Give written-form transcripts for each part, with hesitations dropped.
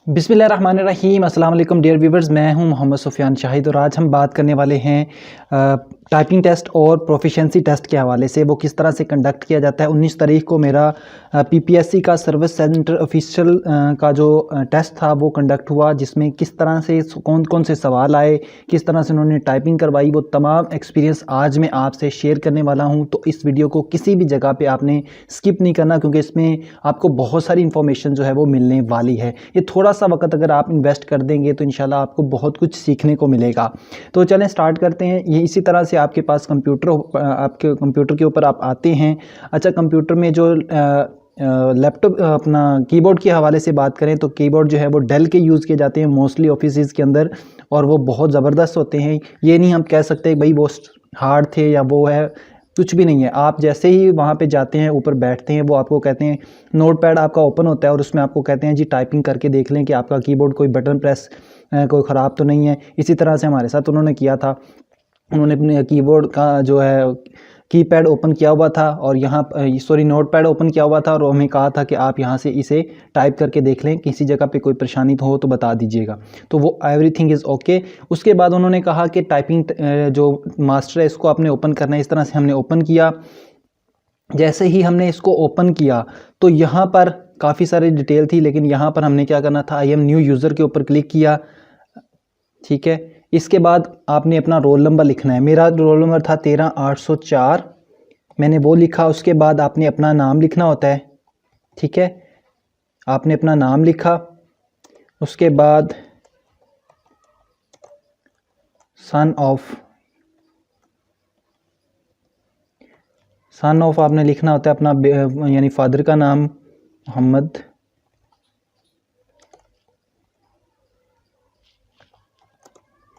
बिस्मिल्लाहिर्रहमानिर्रहीम। अस्सलाम वालेकुम डियर व्यूवर्स, मैं हूं मोहम्मद सुफियान शाहिद और आज हम बात करने वाले हैं टाइपिंग टेस्ट और प्रोफिशिएंसी टेस्ट के हवाले से। वो किस तरह से कंडक्ट किया जाता है। 19 तारीख को मेरा पीपीएससी का सर्विस सेंटर ऑफिशियल का जो टेस्ट था वो कंडक्ट हुआ, जिसमें किस तरह से कौन कौन से सवाल आए, किस तरह से उन्होंने टाइपिंग करवाई, वो तमाम एक्सपीरियंस आज मैं आपसे शेयर करने वाला हूँ। तो इस वीडियो को किसी भी जगह पर आपने स्किप नहीं करना, क्योंकि इसमें आपको बहुत सारी इंफॉर्मेशन जो है वो मिलने वाली है। ये थोड़ा सा वक्त अगर आप इन्वेस्ट कर देंगे तो इंशाल्लाह आपको बहुत कुछ सीखने को मिलेगा। तो चलें स्टार्ट करते हैं। ये इसी तरह से आपके पास आपके कंप्यूटर के ऊपर आप आते हैं। अच्छा, कंप्यूटर में जो लैपटॉप अपना कीबोर्ड के हवाले से बात करें तो कीबोर्ड जो है वो डेल के यूज़ किए जाते हैं मोस्टली ऑफिस के अंदर, और वो बहुत ज़बरदस्त होते हैं। ये नहीं हम कह सकते भाई वो हार्ड थे या वो है, कुछ भी नहीं है। आप जैसे ही वहाँ पे जाते हैं, ऊपर बैठते हैं, वो आपको कहते हैं नोटपैड आपका ओपन होता है और उसमें आपको कहते हैं जी टाइपिंग करके देख लें कि आपका कीबोर्ड कोई बटन प्रेस कोई ख़राब तो नहीं है। इसी तरह से हमारे साथ उन्होंने किया था। उन्होंने अपने कीबोर्ड का जो है कीपैड ओपन किया हुआ था और यहाँ नोटपैड ओपन किया हुआ था और हमें कहा था कि आप यहाँ से इसे टाइप करके देख लें, किसी जगह पे कोई परेशानी तो हो तो बता दीजिएगा। तो वो एवरीथिंग इज़ ओके। उसके बाद उन्होंने कहा कि टाइपिंग जो मास्टर है इसको आपने ओपन करना है। इस तरह से हमने ओपन किया। जैसे ही हमने इसको ओपन किया तो यहाँ पर काफ़ी सारी डिटेल थी, लेकिन यहाँ पर हमने क्या करना था, आई एम न्यू यूज़र के ऊपर क्लिक किया। ठीक है, इसके बाद आपने अपना रोल नंबर लिखना है। मेरा रोल नंबर था 13804, मैंने वो लिखा। उसके बाद आपने अपना नाम लिखना होता है। ठीक है, आपने अपना नाम लिखा। उसके बाद सन ऑफ आपने लिखना होता है अपना यानी फादर का नाम मोहम्मद।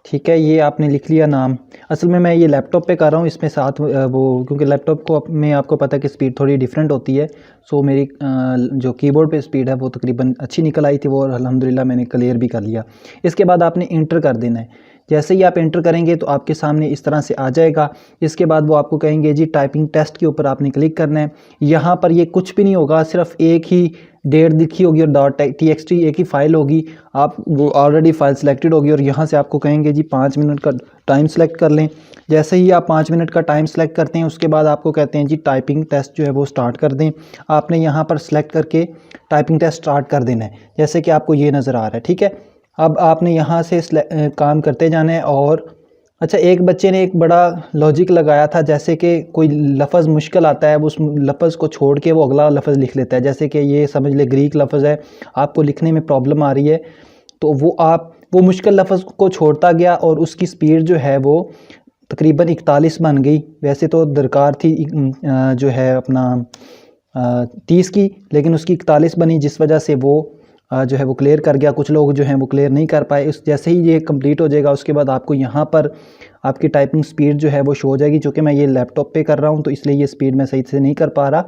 ठीक है, ये आपने लिख लिया नाम। असल में मैं ये लैपटॉप पे कर रहा हूँ, इसमें साथ वो क्योंकि लैपटॉप को में आपको पता है कि स्पीड थोड़ी डिफरेंट होती है। सो मेरी जो कीबोर्ड पे स्पीड है वो तकरीबन अच्छी निकल आई थी वो, और अल्हम्दुलिल्लाह मैंने क्लियर भी कर लिया। इसके बाद आपने इंटर कर देना है। जैसे ही आप इंटर करेंगे तो आपके सामने इस तरह से आ जाएगा। इसके बाद वो आपको कहेंगे जी टाइपिंग टेस्ट के ऊपर आपने क्लिक करना है। यहाँ पर ये कुछ भी नहीं होगा, सिर्फ एक ही डेट दिखी होगी और .txt एक ही फ़ाइल होगी। आप वो ऑलरेडी फ़ाइल सेलेक्टेड होगी और यहाँ से आपको कहेंगे जी 5 मिनट का टाइम सेलेक्ट कर लें। जैसे ही आप 5 मिनट का टाइम सेलेक्ट करते हैं उसके बाद आपको कहते हैं जी टाइपिंग टेस्ट जो है वो स्टार्ट कर दें। आपने यहाँ पर सेलेक्ट करके टाइपिंग टेस्ट स्टार्ट कर देना है, जैसे कि आपको ये नज़र आ रहा है। ठीक है, अब आपने यहाँ से काम करते जाना है। और अच्छा, एक बच्चे ने एक बड़ा लॉजिक लगाया था, जैसे कि कोई लफ्ज़ मुश्किल आता है वो उस लफ्ज़ को छोड़ के वो अगला लफ्ज़ लिख लेता है। जैसे कि ये समझ ले ग्रीक लफ्ज़ है, आपको लिखने में प्रॉब्लम आ रही है तो वो मुश्किल लफ्ज़ को छोड़ता गया और उसकी स्पीड जो है वो तकरीबन 41 बन गई। वैसे तो दरकार थी जो है अपना 30 की, लेकिन उसकी 41 बनी, जिस वजह से वो जो है वो क्लियर कर गया। कुछ लोग जो हैं वो क्लियर नहीं कर पाए। इस जैसे ही ये कंप्लीट हो जाएगा उसके बाद आपको यहाँ पर आपकी टाइपिंग स्पीड जो है वो शो हो जाएगी। चूँकि मैं ये लैपटॉप पे कर रहा हूँ तो इसलिए ये स्पीड मैं सही से नहीं कर पा रहा,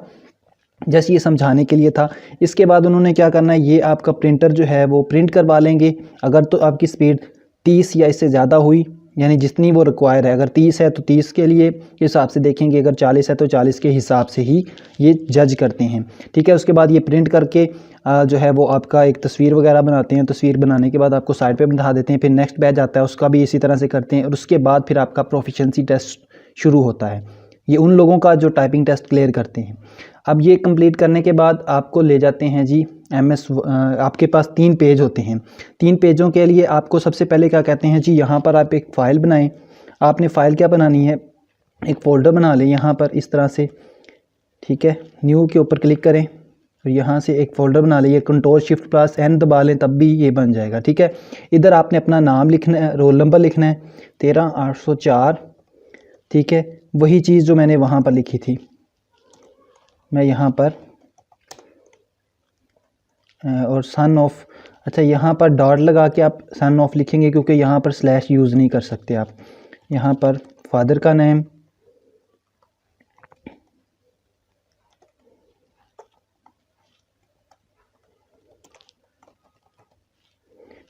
जैसे ये समझाने के लिए था। इसके बाद उन्होंने क्या करना है, ये आपका प्रिंटर जो है वो प्रिंट करवा लेंगे। अगर तो आपकी स्पीड 30 या इससे ज़्यादा हुई, यानी जितनी वो रिक्वायर है, अगर 30 है तो 30 के लिए हिसाब से देखेंगे, अगर 40 है तो 40 के हिसाब से ही ये जज करते हैं। ठीक है, उसके बाद ये प्रिंट करके जो है वो आपका एक तस्वीर वगैरह बनाते हैं। तस्वीर बनाने के बाद आपको साइड पे बिठा देते हैं। फिर नेक्स्ट बैच आता है, उसका भी इसी तरह से करते हैं और उसके बाद फिर आपका प्रोफिशिएंसी टेस्ट शुरू होता है। ये उन लोगों का जो टाइपिंग टेस्ट क्लियर करते हैं। अब ये कंप्लीट करने के बाद आपको ले जाते हैं जी आपके पास 3 पेज होते हैं। 3 पेजों के लिए आपको सबसे पहले क्या कहते हैं जी, यहाँ पर आप एक फ़ाइल बनाएं। आपने फ़ाइल क्या बनानी है, एक फ़ोल्डर बना लें यहाँ पर इस तरह से। ठीक है, न्यू के ऊपर क्लिक करें और यहाँ से एक फ़ोल्डर बना लीजिए। Ctrl+Shift+N दबा लें तब भी ये बन जाएगा। ठीक है, इधर आपने अपना नाम लिखना है, रोल नंबर लिखना है 13804। ठीक है, वही चीज़ जो मैंने वहाँ पर लिखी थी मैं यहाँ पर और सन ऑफ। अच्छा, यहाँ पर डॉट लगा के आप सन ऑफ लिखेंगे क्योंकि यहाँ पर स्लैश यूज़ नहीं कर सकते आप। यहाँ पर फादर का नेम,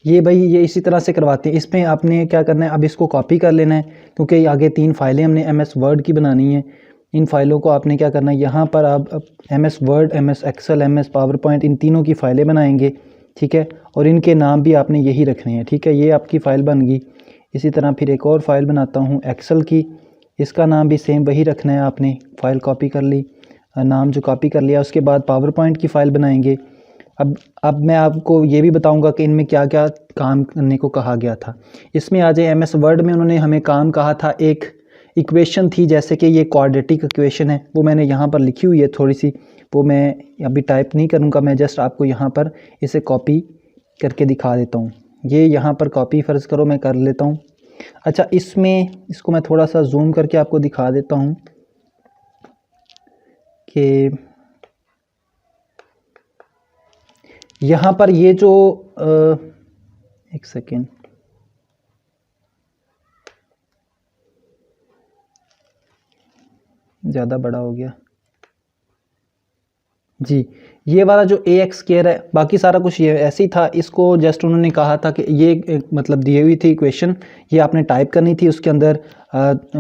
ये भाई ये इसी तरह से करवाते हैं। इसमें आपने क्या करना है, अब इसको कॉपी कर लेना है क्योंकि आगे 3 फाइलें हमने MS वर्ड की बनानी है। इन फाइलों को आपने क्या करना है, यहाँ पर आप MS Word, MS Excel, MS PowerPoint, इन तीनों की फ़ाइलें बनाएंगे। ठीक है, और इनके नाम भी आपने यही रखने हैं। ठीक है, ये आपकी फ़ाइल बन गई। इसी तरह फिर एक और फाइल बनाता हूँ एक्सेल की, इसका नाम भी सेम वही रखना है आपने। फ़ाइल कॉपी कर ली, नाम जो कॉपी कर लिया, उसके बाद पावर पॉइंट की फ़ाइल बनाएंगे। अब मैं आपको ये भी बताऊंगा कि इनमें क्या क्या काम करने को कहा गया था। इसमें आ जाए एमएस वर्ड में उन्होंने हमें काम कहा था, एक इक्वेशन थी, जैसे कि ये क्वाड्रेटिक इक्वेशन है, वो मैंने यहाँ पर लिखी हुई है थोड़ी सी, वो मैं अभी टाइप नहीं करूँगा, मैं जस्ट आपको यहाँ पर इसे कॉपी करके दिखा देता हूँ। ये यहाँ पर कॉपी फ़र्ज़ करो मैं कर लेता हूँ। अच्छा, इसको मैं थोड़ा सा जूम करके आपको दिखा देता हूँ कि यहाँ पर ये जो एक सेकेंड, ज़्यादा बड़ा हो गया जी। ये वाला जो ए एक्स केयर है, बाकी सारा कुछ ये ऐसे ही था। इसको जस्ट उन्होंने कहा था कि ये मतलब दी हुई थी इक्वेशन, ये आपने टाइप करनी थी, उसके अंदर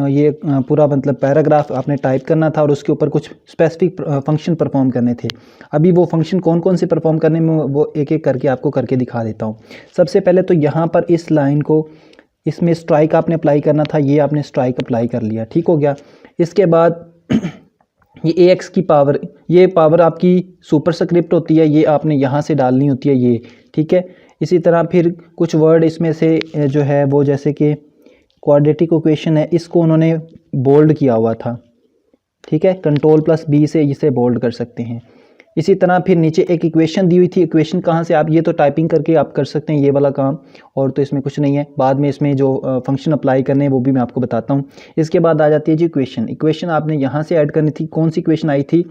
ये पूरा मतलब पैराग्राफ आपने टाइप करना था और उसके ऊपर कुछ स्पेसिफिक फंक्शन परफॉर्म करने थे। अभी वो फंक्शन कौन कौन से परफॉर्म करने में, वो एक एक करके आपको करके दिखा देता हूँ। सबसे पहले तो यहाँ पर इस लाइन को, इसमें स्ट्राइक आपने अप्लाई करना था, ये आपने स्ट्राइक अप्लाई कर लिया, ठीक हो गया। इसके बाद ये ए एक्स की पावर, ये पावर आपकी सुपर स्क्रिप्ट होती है, ये आपने यहाँ से डालनी होती है ये, ठीक है। इसी तरह फिर कुछ वर्ड इसमें से जो है वो, जैसे कि क्वाड्रेटिक इक्वेशन है, इसको उन्होंने बोल्ड किया हुआ था, ठीक है, कंट्रोल+B से इसे बोल्ड कर सकते हैं। इसी तरह फिर नीचे एक इक्वेशन दी हुई थी, इक्वेशन कहाँ से, आप ये तो टाइपिंग करके आप कर सकते हैं ये वाला काम, और तो इसमें कुछ नहीं है। बाद में इसमें जो फंक्शन अप्लाई करने हैं वो भी मैं आपको बताता हूँ। इसके बाद आ जाती है जी इक्वेशन। इक्वेशन आपने यहाँ से ऐड करनी थी। कौन सी इक्वेशन आई थी,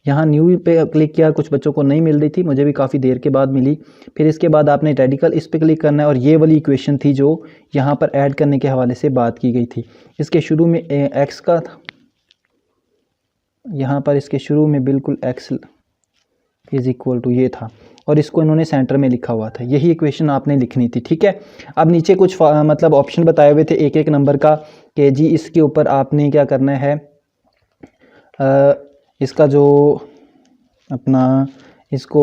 यहाँ न्यू पे क्लिक किया, कुछ बच्चों को नहीं मिल रही थी, मुझे भी काफ़ी देर के बाद मिली। फिर इसके बाद आपने रेडिकल, इस पर क्लिक करना है, और ये वाली इक्वेशन थी जो यहाँ पर ऐड करने के हवाले से बात की गई थी। इसके शुरू में एक्स का, यहाँ पर इसके शुरू में बिल्कुल एक्स इज़ इक्वल टू ये था, और इसको इन्होंने सेंटर में लिखा हुआ था। यही इक्वेशन आपने लिखनी थी, ठीक है। अब नीचे कुछ मतलब ऑप्शन बताए हुए थे एक एक नंबर का, कि जी इसके ऊपर आपने क्या करना है, इसका जो अपना इसको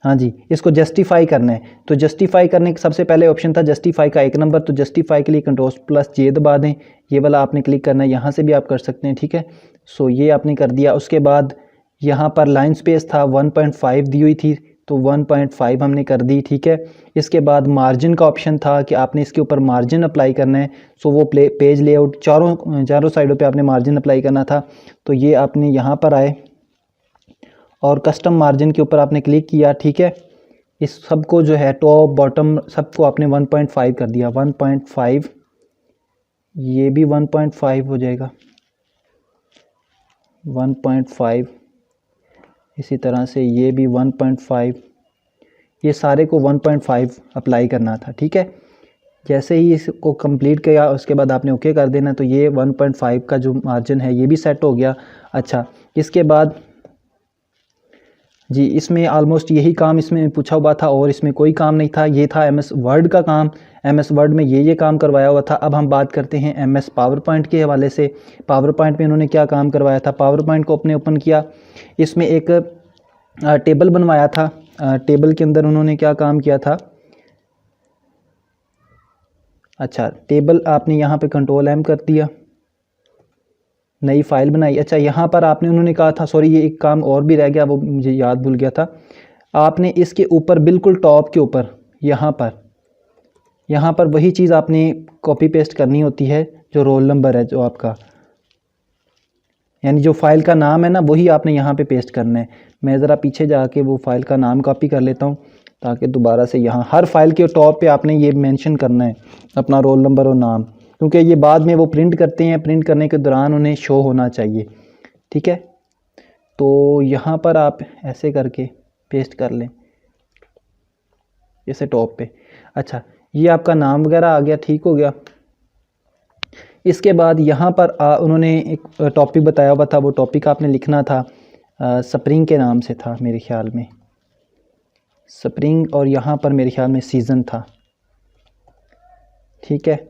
हाँ जी, इसको जस्टिफाई करना है। तो जस्टिफाई करने के सबसे पहले ऑप्शन था जस्टिफाई का 1 नंबर, तो जस्टिफाई के लिए कंट्रोल+J दबा दें, ये वाला आपने क्लिक करना है, यहाँ से भी आप कर सकते हैं, ठीक है। सो ये आपने कर दिया। उसके बाद यहाँ पर लाइन स्पेस था 1.5 दी हुई थी, तो 1.5 हमने कर दी, ठीक है। इसके बाद मार्जिन का ऑप्शन था कि आपने इसके ऊपर मार्जिन अप्लाई करना है। सो वो पेज लेआउट चारों साइडों पे आपने मार्जिन अप्लाई करना था, तो ये आपने यहाँ पर आए और कस्टम मार्जिन के ऊपर आपने क्लिक किया, ठीक है। इस सबको जो है टॉप बॉटम सबको आपने 1.5 कर दिया, 1.5, ये भी 1.5 हो जाएगा, 1.5, इसी तरह से ये भी 1.5, ये सारे को 1.5 अप्लाई करना था, ठीक है। जैसे ही इसको कंप्लीट किया उसके बाद आपने ओके कर देना, तो ये 1.5 का जो मार्जिन है ये भी सेट हो गया। अच्छा, इसके बाद जी इसमें ऑलमोस्ट यही काम इसमें पूछा हुआ था, और इसमें कोई काम नहीं था, ये था एमएस वर्ड का काम। एमएस वर्ड में ये काम करवाया हुआ था। अब हम बात करते हैं एमएस पावर पॉइंट के हवाले से। पावर पॉइंट में उन्होंने क्या काम करवाया था, पावर पॉइंट को अपने ओपन किया, इसमें एक टेबल बनवाया था। टेबल के अंदर उन्होंने क्या काम किया था, अच्छा टेबल आपने यहाँ पे कंट्रोल+M कर दिया, नई फाइल बनाई। अच्छा, यहाँ पर आपने उन्होंने कहा था, सॉरी ये एक काम और भी रह गया, वो मुझे याद भूल गया था, आपने इसके ऊपर बिल्कुल टॉप के ऊपर यहाँ पर वही चीज़ आपने कॉपी पेस्ट करनी होती है, जो रोल नंबर है जो आपका, यानी जो फाइल का नाम है ना, वही आपने यहाँ पे पेस्ट करना है। मैं ज़रा पीछे जाके वो फाइल का नाम कॉपी कर लेता हूँ, ताकि दोबारा से यहाँ हर फाइल के टॉप पे आपने ये मेंशन करना है अपना रोल नंबर और नाम, क्योंकि ये बाद में वो प्रिंट करते हैं, प्रिंट करने के दौरान उन्हें शो होना चाहिए, ठीक है। तो यहाँ पर आप ऐसे करके पेस्ट कर लें, जैसे टॉप पे। अच्छा, ये आपका नाम वगैरह आ गया, ठीक हो गया। इसके बाद यहाँ पर उन्होंने एक टॉपिक बताया हुआ था, वो टॉपिक आपने लिखना था, स्प्रिंग के नाम से था मेरे ख्याल में, स्प्रिंग, और यहाँ पर मेरे ख्याल में सीज़न था, ठीक है।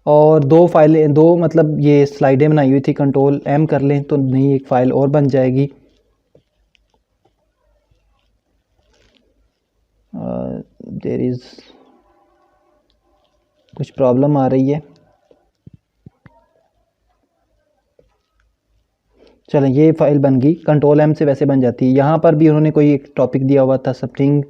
और दो मतलब ये स्लाइडें बनाई हुई थी, कंट्रोल+M कर लें तो नई एक फ़ाइल और बन जाएगी। देयर इज़ कुछ प्रॉब्लम आ रही है। चलें, ये फ़ाइल बन गई, कंट्रोल एम से वैसे बन जाती है। यहाँ पर भी उन्होंने कोई एक टॉपिक दिया हुआ था स्ट्रिंग,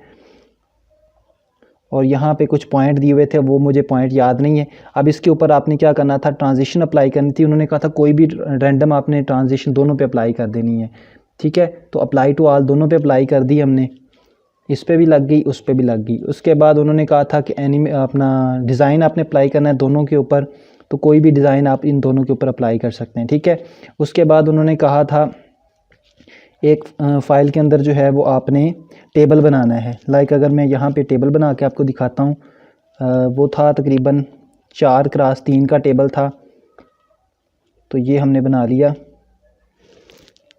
और यहाँ पे कुछ पॉइंट दिए हुए थे, वो मुझे पॉइंट याद नहीं है। अब इसके ऊपर आपने क्या करना था, ट्रांजिशन अप्लाई करनी थी। उन्होंने कहा था कोई भी रैंडम आपने ट्रांजिशन दोनों पे अप्लाई कर देनी है, ठीक है। तो अप्लाई टू ऑल दोनों पे अप्लाई कर दी हमने, इस पे भी लग गई, उस पे भी लग गई। उसके बाद उन्होंने कहा था कि अपना डिज़ाइन आपने अप्लाई करना है दोनों के ऊपर, तो कोई भी डिज़ाइन आप इन दोनों के ऊपर अप्लाई कर सकते हैं, ठीक है। उसके बाद उन्होंने कहा था एक फ़ाइल के अंदर जो है वो आपने टेबल बनाना है। लाइक अगर मैं यहाँ पे टेबल बना के आपको दिखाता हूँ, वो था तकरीबन 4x3 का टेबल था, तो ये हमने बना लिया।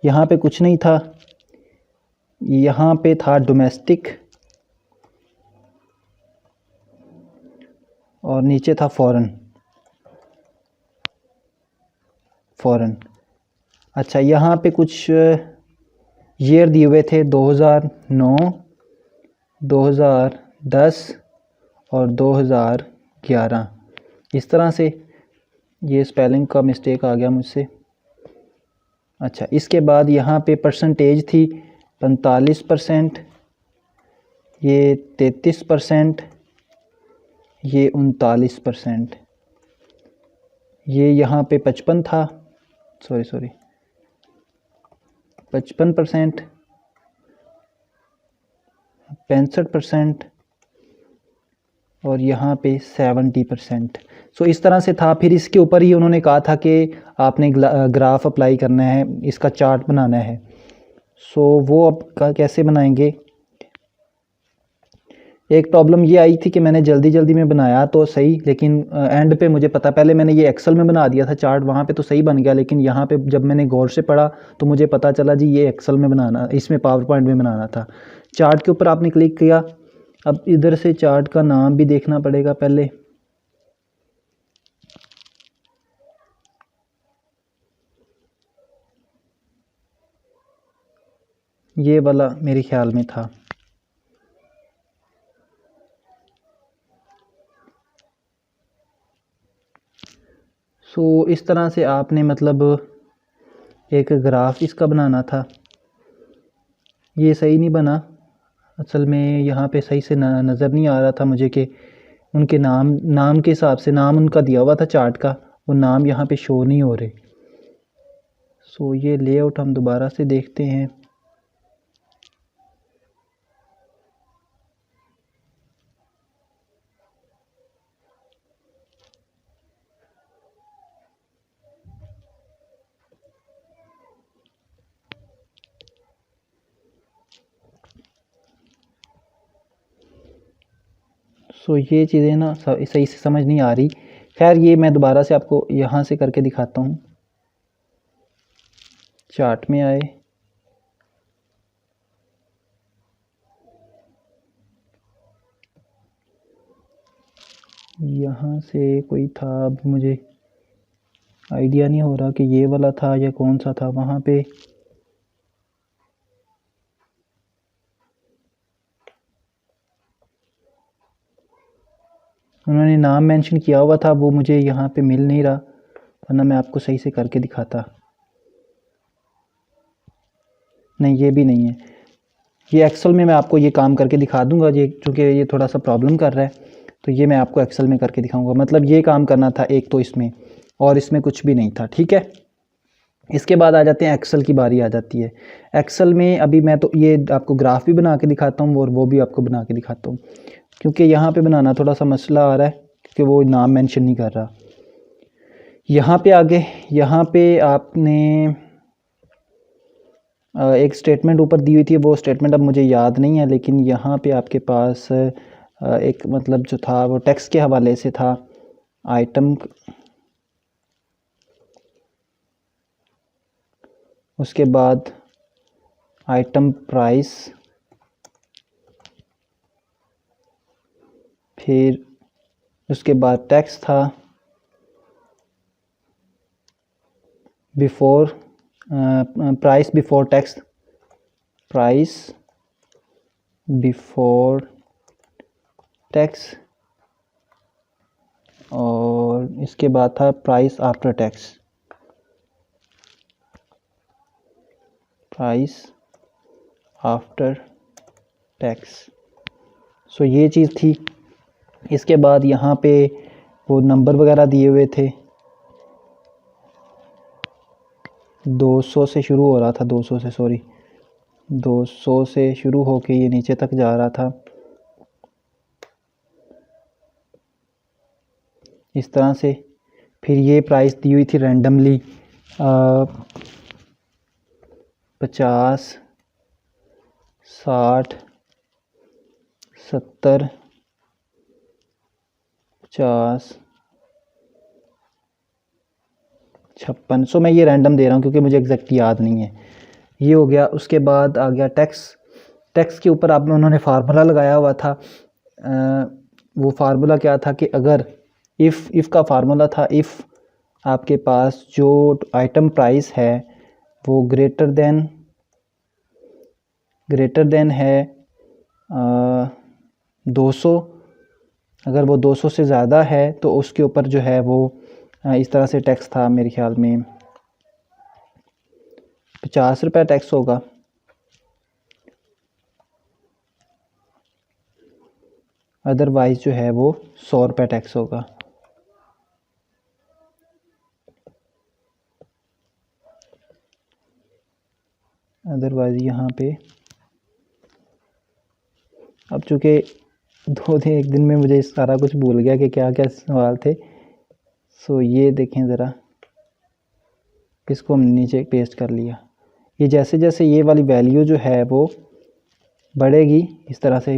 यहाँ पे कुछ नहीं था, यहाँ पे था डोमेस्टिक और नीचे था फॉरेन। अच्छा, यहाँ पे कुछ ईयर दिए हुए थे 2009, 2010 और 2011। इस तरह से, ये स्पेलिंग का मिस्टेक आ गया मुझसे। अच्छा, इसके बाद यहाँ पे परसेंटेज थी 45%, ये 33%, ये 39%, ये यहाँ पे 55 था, सॉरी 55%, 65% और यहाँ पे 70%। सो इस तरह से था। फिर इसके ऊपर ही उन्होंने कहा था कि आपने ग्राफ अप्लाई करना है, इसका चार्ट बनाना है। सो वो अब कैसे बनाएंगे। एक प्रॉब्लम ये आई थी कि मैंने जल्दी में बनाया तो सही, लेकिन एंड पे मुझे पता, पहले मैंने ये एक्सेल में बना दिया था चार्ट, वहाँ पे तो सही बन गया, लेकिन यहाँ पे जब मैंने गौर से पढ़ा तो मुझे पता चला जी ये एक्सेल में बनाना, इसमें पावर पॉइंट में बनाना था। चार्ट के ऊपर आपने क्लिक किया। अब इधर से चार्ट का नाम भी देखना पड़ेगा पहले। ये वाला मेरे ख्याल में था। सो इस तरह से आपने मतलब एक ग्राफ इसका बनाना था। ये सही नहीं बना असल में, यहाँ पे सही से नज़र नहीं आ रहा था मुझे कि उनके नाम के हिसाब से, नाम उनका दिया हुआ था चार्ट का, वो नाम यहाँ पे शो नहीं हो रहे। सो ये लेआउट हम दोबारा से देखते हैं। सो ये चीज़ें ना सही से समझ नहीं आ रही। खैर, ये मैं दोबारा से आपको यहाँ से करके दिखाता हूँ। चार्ट में आए, यहाँ से कोई था, अब मुझे आइडिया नहीं हो रहा कि ये वाला था या कौन सा था। वहाँ पे उन्होंने नाम मेंशन किया हुआ था, वो मुझे यहाँ पे मिल नहीं रहा, वरना मैं आपको सही से करके दिखाता। नहीं, ये भी नहीं है। ये एक्सेल में मैं आपको ये काम करके दिखा दूंगा, ये चूँकि ये थोड़ा सा प्रॉब्लम कर रहा है, तो ये मैं आपको एक्सेल में करके दिखाऊंगा। मतलब ये काम करना था एक तो इसमें, और इसमें कुछ भी नहीं था, ठीक है। इसके बाद आ जाते हैं, एक्सेल की बारी आ जाती है। एक्सेल में अभी मैं तो ये आपको ग्राफ भी बना के दिखाता हूँ और वो भी आपको बना के दिखाता हूँ, क्योंकि यहाँ पे बनाना थोड़ा सा मसला आ रहा है, क्योंकि वो नाम मेंशन नहीं कर रहा। यहाँ पे आगे, यहाँ पे आपने एक स्टेटमेंट ऊपर दी हुई थी, वो स्टेटमेंट अब मुझे याद नहीं है, लेकिन यहाँ पे आपके पास एक मतलब जो था वो टैक्स के हवाले से था। आइटम, उसके बाद आइटम प्राइस, फिर उसके बाद टैक्स था, before price before tax, price before tax, और इसके बाद था price after tax, price after tax. So ये चीज़ थी। इसके बाद यहाँ पे वो नंबर वगैरह दिए हुए थे, 200 से शुरू हो रहा था, 200 से शुरू होके ये नीचे तक जा रहा था इस तरह से। फिर ये प्राइस दी हुई थी रैंडमली 50, 60, 70, 50, 56। सो मैं ये रैंडम दे रहा हूँ क्योंकि मुझे एग्जैक्ट याद नहीं है। ये हो गया। उसके बाद आ गया टैक्स। टैक्स के ऊपर आप उन्होंने फार्मूला लगाया हुआ था। वो फार्मूला क्या था कि अगर इफ़ का फार्मूला था, इफ़ आपके पास जो आइटम प्राइस है वो ग्रेटर देन है 200, अगर वो 200 से ज़्यादा है तो उसके ऊपर जो है वो इस तरह से टैक्स था, मेरे ख्याल में 50 रुपये टैक्स होगा। अदरवाइज़ जो है वो 100 रुपये टैक्स होगा। अदरवाइज़ यहाँ पे अब चूँकि 1 दिन में मुझे सारा कुछ भूल गया कि क्या क्या सवाल थे। सो ये देखें ज़रा, इसको हम नीचे पेस्ट कर लिया। ये जैसे जैसे ये वाली वैल्यू जो है वो बढ़ेगी, इस तरह से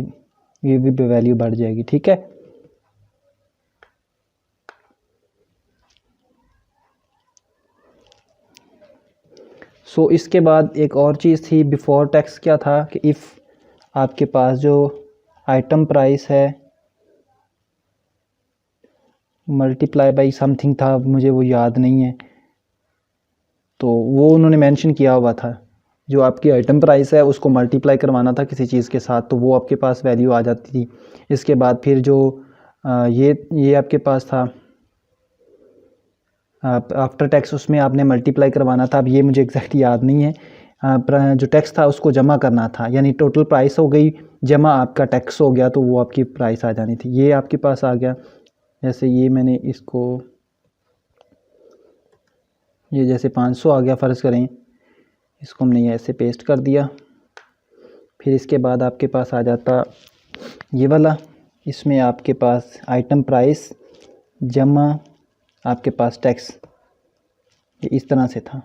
ये भी वैल्यू बढ़ जाएगी। ठीक है। सो इसके बाद एक और चीज़ थी बिफ़ोर टैक्स, क्या था कि इफ़ आपके पास जो आइटम प्राइस है मल्टीप्लाई बाई समथिंग था, मुझे वो याद नहीं है, तो वो उन्होंने मेंशन किया हुआ था। जो आपकी आइटम प्राइस है उसको मल्टीप्लाई करवाना था किसी चीज़ के साथ, तो वो आपके पास वैल्यू आ जाती थी। इसके बाद फिर जो ये आपके पास था आफ्टर टैक्स, उसमें आपने मल्टीप्लाई करवाना था। अब ये मुझे एग्जैक्ट याद नहीं है। जो टैक्स था उसको जमा करना था, यानी टोटल प्राइस हो गई जमा आपका टैक्स हो गया, तो वो आपकी प्राइस आ जानी थी। ये आपके पास आ गया। जैसे ये मैंने इसको, ये जैसे 500 आ गया फ़र्ज़ करें, इसको हमने ऐसे पेस्ट कर दिया। फिर इसके बाद आपके पास आ जाता ये वाला, इसमें आपके पास आइटम प्राइस जमा आपके पास टैक्स, ये इस तरह से था।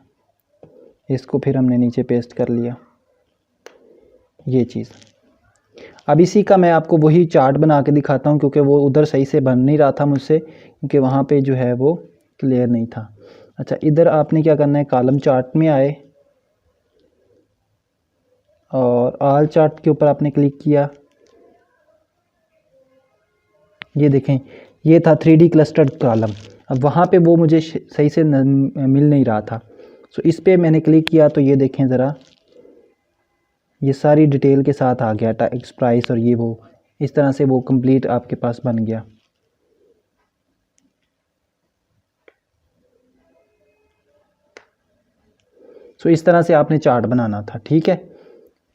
इसको फिर हमने नीचे पेस्ट कर लिया, ये चीज़। अब इसी का मैं आपको वही चार्ट बना के दिखाता हूँ, क्योंकि वो उधर सही से बन नहीं रहा था मुझसे, क्योंकि वहाँ पे जो है वो क्लियर नहीं था। अच्छा, इधर आपने क्या करना है, कॉलम चार्ट में आए और ऑल चार्ट के ऊपर आपने क्लिक किया। ये देखें, ये था 3D क्लस्टर्ड कॉलम। अब वहाँ पे वो मुझे सही से मिल नहीं रहा था। सो इस पे मैंने क्लिक किया तो ये देखें ज़रा, ये सारी डिटेल के साथ आ गया टैक्स प्राइस, और ये वो इस तरह से वो कंप्लीट आपके पास बन गया। सो इस तरह से आपने चार्ट बनाना था। ठीक है।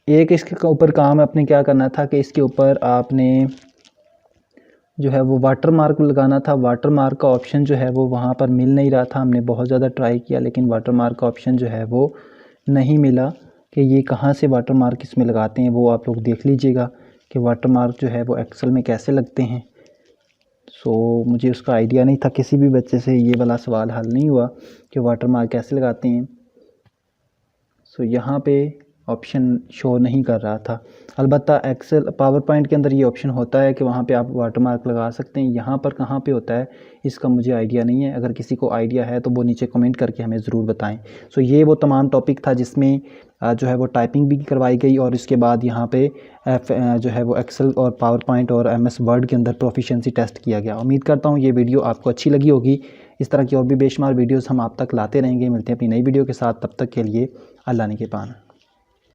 एक इसके ऊपर काम आपने क्या करना था कि इसके ऊपर आपने जो है वो वाटर मार्क लगाना था। वाटर मार्क का ऑप्शन जो है वो वहाँ पर मिल नहीं रहा था। हमने बहुत ज़्यादा ट्राई किया, लेकिन वाटर मार्क का ऑप्शन जो है वो नहीं मिला। कि ये कहाँ से वाटर मार्क इसमें लगाते हैं, वो आप लोग देख लीजिएगा कि वाटर मार्क जो है वो एक्सेल में कैसे लगते हैं। सो मुझे उसका आइडिया नहीं था, किसी भी बच्चे से ये वाला सवाल हल नहीं हुआ कि वाटर मार्क कैसे लगाते हैं। सो यहाँ पे ऑप्शन शो नहीं कर रहा था। अलबत्ता एक्सेल पावर पॉइंट के अंदर ये ऑप्शन होता है कि वहाँ पे आप वाटरमार्क लगा सकते हैं। यहाँ पर कहाँ पे होता है इसका मुझे आइडिया नहीं है। अगर किसी को आइडिया है तो वो नीचे कमेंट करके हमें ज़रूर बताएं। सो ये वो तमाम टॉपिक था जिसमें जो है वो टाइपिंग भी करवाई गई, और इसके बाद यहाँ पे जो है वो एक्सेल और पावर पॉइंट और MS वर्ड के अंदर प्रोफिशिएंसी टेस्ट किया गया। उम्मीद करता हूँ ये वीडियो आपको अच्छी लगी होगी। इस तरह की और भी बेशुमार वीडियोज़ हम आप तक लाते रहेंगे। मिलते हैं अपनी नई वीडियो के साथ, तब तक के लिए अल्लाह ने के पान।